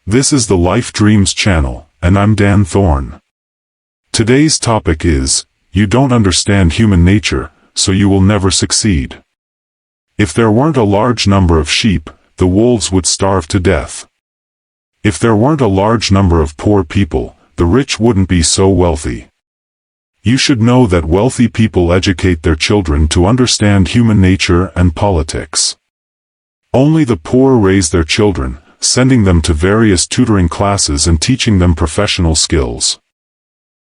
This is the Life Dreams channel, and I'm Dan Thorne. Today's topic is, you don't understand human nature, so you will never succeed. If there weren't a large number of sheep, the wolves would starve to death. If there weren't a large number of poor people, the rich wouldn't be so wealthy. You should know that wealthy people educate their children to understand human nature and politics. Only the poor raise their children, sending them to various tutoring classes and teaching them professional skills.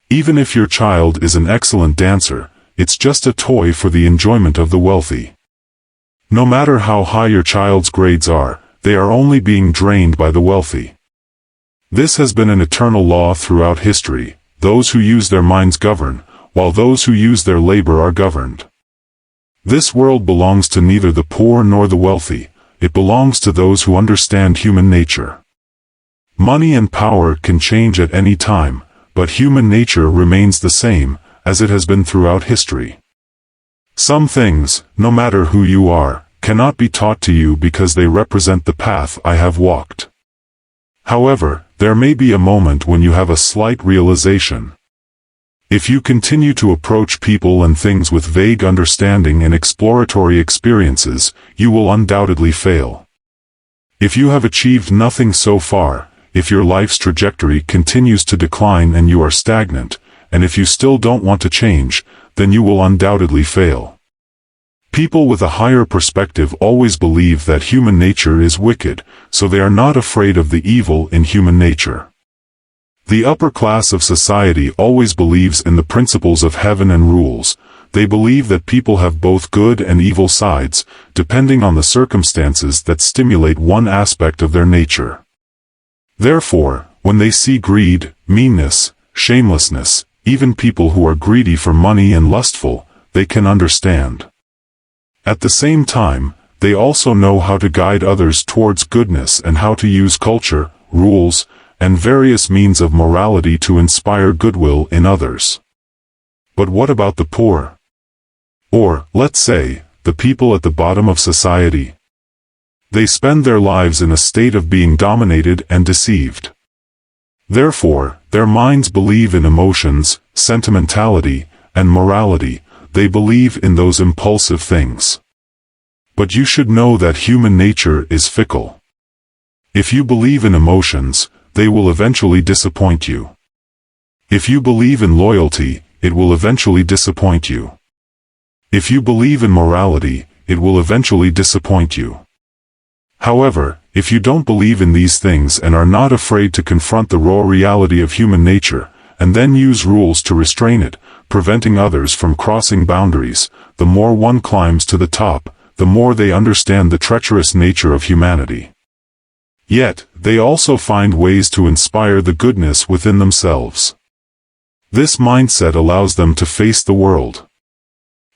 Even if your child is an excellent dancer, it's just a toy for the enjoyment of the wealthy. No matter how high your child's grades are, they are only being drained by the wealthy. This has been an eternal law throughout history. Those who use their minds govern, while those who use their labor are governed. This world belongs to neither the poor nor the wealthy. It belongs to those who understand human nature. Money and power can change at any time, but human nature remains the same, as it has been throughout history. Some things, no matter who you are, cannot be taught to you because they represent the path I have walked. However, there may be a moment when you have a slight realization. If you continue to approach people and things with vague understanding and exploratory experiences, you will undoubtedly fail. If you have achieved nothing so far, if your life's trajectory continues to decline and you are stagnant, and if you still don't want to change, then you will undoubtedly fail. People with a higher perspective always believe that human nature is wicked, so they are not afraid of the evil in human nature. The upper class of society always believes in the principles of heaven and rules. They believe that people have both good and evil sides, depending on the circumstances that stimulate one aspect of their nature. Therefore, when they see greed, meanness, shamelessness, even people who are greedy for money and lustful, they can understand. At the same time, they also know how to guide others towards goodness and how to use culture, rules, and various means of morality to inspire goodwill in others. But what about the poor? Or, let's say, the people at the bottom of society? They spend their lives in a state of being dominated and deceived. Therefore, their minds believe in emotions, sentimentality, and morality. They believe in those impulsive things. But you should know that human nature is fickle. If you believe in emotions, they will eventually disappoint you. If you believe in loyalty, it will eventually disappoint you. If you believe in morality, it will eventually disappoint you. However, if you don't believe in these things and are not afraid to confront the raw reality of human nature, and then use rules to restrain it, preventing others from crossing boundaries, the more one climbs to the top, the more they understand the treacherous nature of humanity. Yet, they also find ways to inspire the goodness within themselves. This mindset allows them to face the world.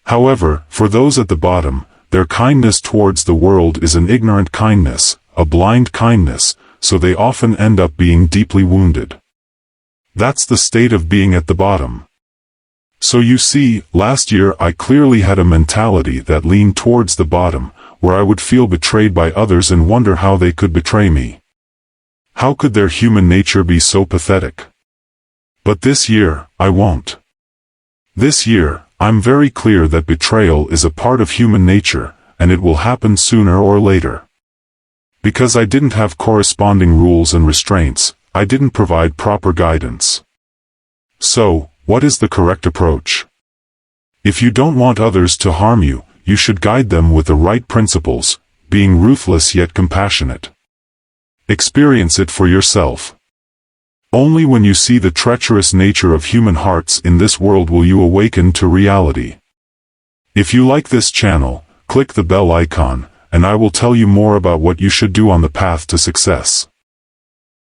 However, for those at the bottom, their kindness towards the world is an ignorant kindness, a blind kindness, so they often end up being deeply wounded. That's the state of being at the bottom. So you see, last year I clearly had a mentality that leaned towards the bottom, where I would feel betrayed by others and wonder how they could betray me. How could their human nature be so pathetic? But this year, I won't. This year, I'm very clear that betrayal is a part of human nature, and it will happen sooner or later. Because I didn't have corresponding rules and restraints, I didn't provide proper guidance. So, what is the correct approach? If you don't want others to harm you, you should guide them with the right principles, being ruthless yet compassionate. Experience it for yourself. Only when you see the treacherous nature of human hearts in this world will you awaken to reality. If you like this channel, click the bell icon, and I will tell you more about what you should do on the path to success.